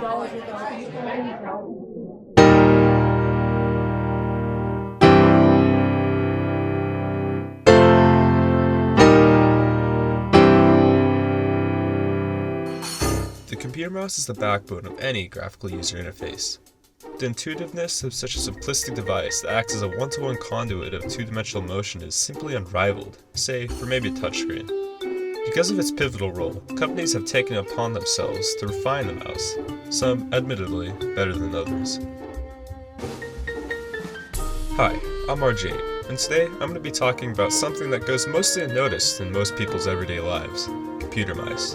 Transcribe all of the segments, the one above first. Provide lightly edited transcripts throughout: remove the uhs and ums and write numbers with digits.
The computer mouse is the backbone of any graphical user interface. The intuitiveness of such a simplistic device that acts as a one-to-one conduit of two-dimensional motion is simply unrivaled, say, for maybe a touchscreen. Because of its pivotal role, companies have taken it upon themselves to refine the mouse, some admittedly better than others. Hi, I'm RJ, and today I'm going to be talking about something that goes mostly unnoticed in most people's everyday lives: computer mice.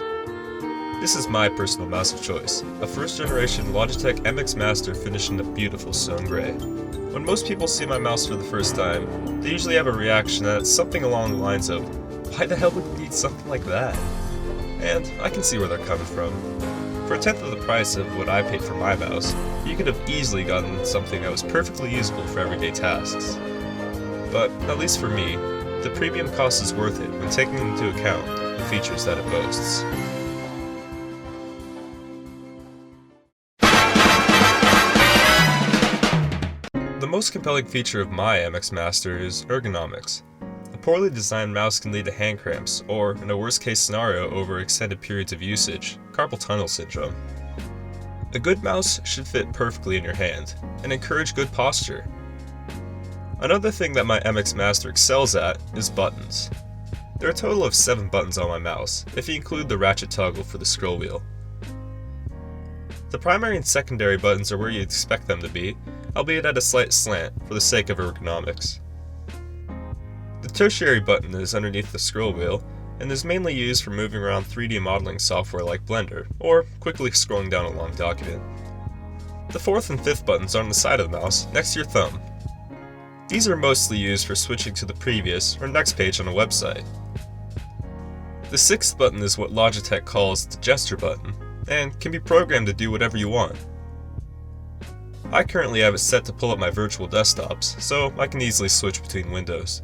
This is my personal mouse of choice, a first-generation Logitech MX Master finished in a beautiful stone gray. When most people see my mouse for the first time, they usually have a reaction that's something along the lines of, "Why the hell would you need something like that?" And I can see where they're coming from. For a tenth of the price of what I paid for my mouse, you could have easily gotten something that was perfectly usable for everyday tasks. But, at least for me, the premium cost is worth it when taking into account the features that it boasts. The most compelling feature of my MX Master is ergonomics. A poorly designed mouse can lead to hand cramps, or, in a worst case scenario over extended periods of usage, carpal tunnel syndrome. A good mouse should fit perfectly in your hand, and encourage good posture. Another thing that my MX Master excels at is buttons. There are a total of 7 buttons on my mouse, if you include the ratchet toggle for the scroll wheel. The primary and secondary buttons are where you'd expect them to be, albeit at a slight slant for the sake of ergonomics. The tertiary button is underneath the scroll wheel and is mainly used for moving around 3D modeling software like Blender, or quickly scrolling down a long document. The 4th and 5th buttons are on the side of the mouse, next to your thumb. These are mostly used for switching to the previous or next page on a website. The 6th button is what Logitech calls the gesture button, and can be programmed to do whatever you want. I currently have it set to pull up my virtual desktops, so I can easily switch between windows.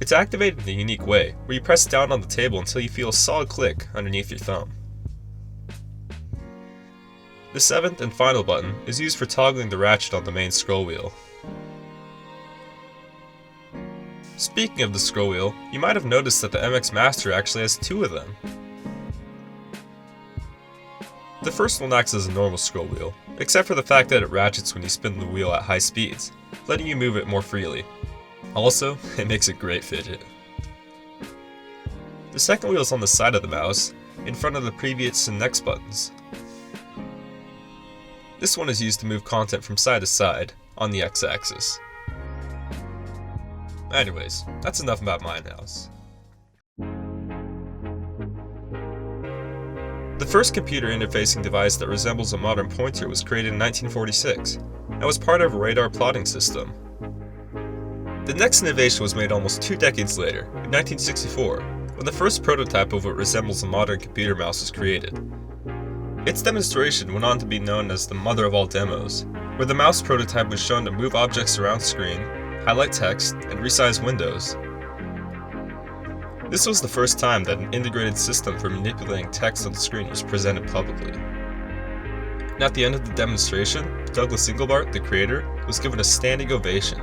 It's activated in a unique way, where you press down on the table until you feel a solid click underneath your thumb. The 7th and final button is used for toggling the ratchet on the main scroll wheel. Speaking of the scroll wheel, you might have noticed that the MX Master actually has 2 of them. The first one acts as a normal scroll wheel, except for the fact that it ratchets when you spin the wheel at high speeds, letting you move it more freely. Also, it makes a great fidget. The second wheel is on the side of the mouse, in front of the previous and next buttons. This one is used to move content from side to side, on the x-axis. Anyways, that's enough about my mouse. The first computer interfacing device that resembles a modern pointer was created in 1946, and was part of a radar plotting system. The next innovation was made almost 2 decades later, in 1964, when the first prototype of what resembles a modern computer mouse was created. Its demonstration went on to be known as the mother of all demos, where the mouse prototype was shown to move objects around screen, highlight text, and resize windows. This was the first time that an integrated system for manipulating text on the screen was presented publicly. And at the end of the demonstration, Douglas Engelbart, the creator, was given a standing ovation.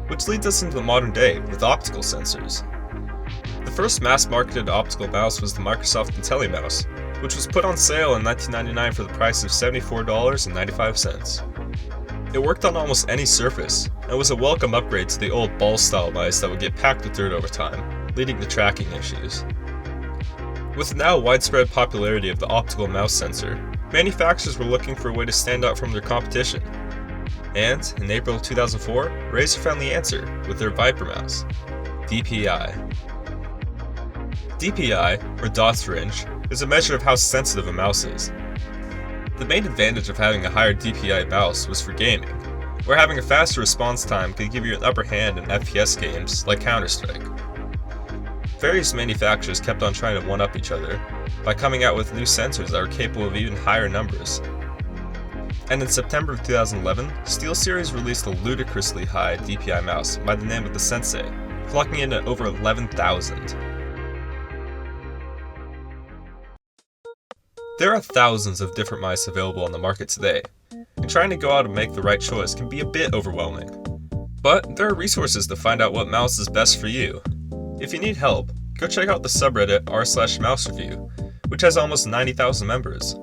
Which leads us into the modern day with optical sensors. The first mass-marketed optical mouse was the Microsoft IntelliMouse, which was put on sale in 1999 for the price of $74.95. It worked on almost any surface, and was a welcome upgrade to the old ball-style mice that would get packed with dirt over time, leading to tracking issues. With the now widespread popularity of the optical mouse sensor, manufacturers were looking for a way to stand out from their competition. And, in April 2004, Razer found the answer with their Viper mouse, DPI. DPI, or dots per inch, is a measure of how sensitive a mouse is. The main advantage of having a higher DPI mouse was for gaming, where having a faster response time could give you an upper hand in FPS games like Counter-Strike. Various manufacturers kept on trying to one-up each other by coming out with new sensors that were capable of even higher numbers. And in September of 2011, SteelSeries released a ludicrously high DPI mouse by the name of the Sensei, clocking in at over 11,000. There are thousands of different mice available on the market today, and trying to go out and make the right choice can be a bit overwhelming. But there are resources to find out what mouse is best for you. If you need help, go check out the subreddit r/mousereview, which has almost 90,000 members.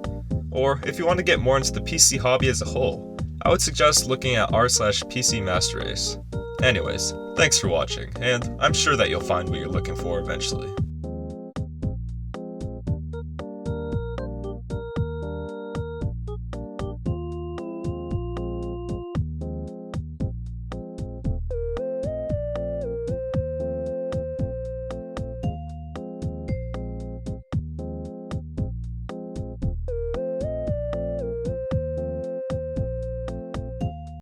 Or if you want to get more into the PC hobby as a whole, I would suggest looking at r/PC Master Race. Anyways, thanks for watching, and I'm sure that you'll find what you're looking for eventually.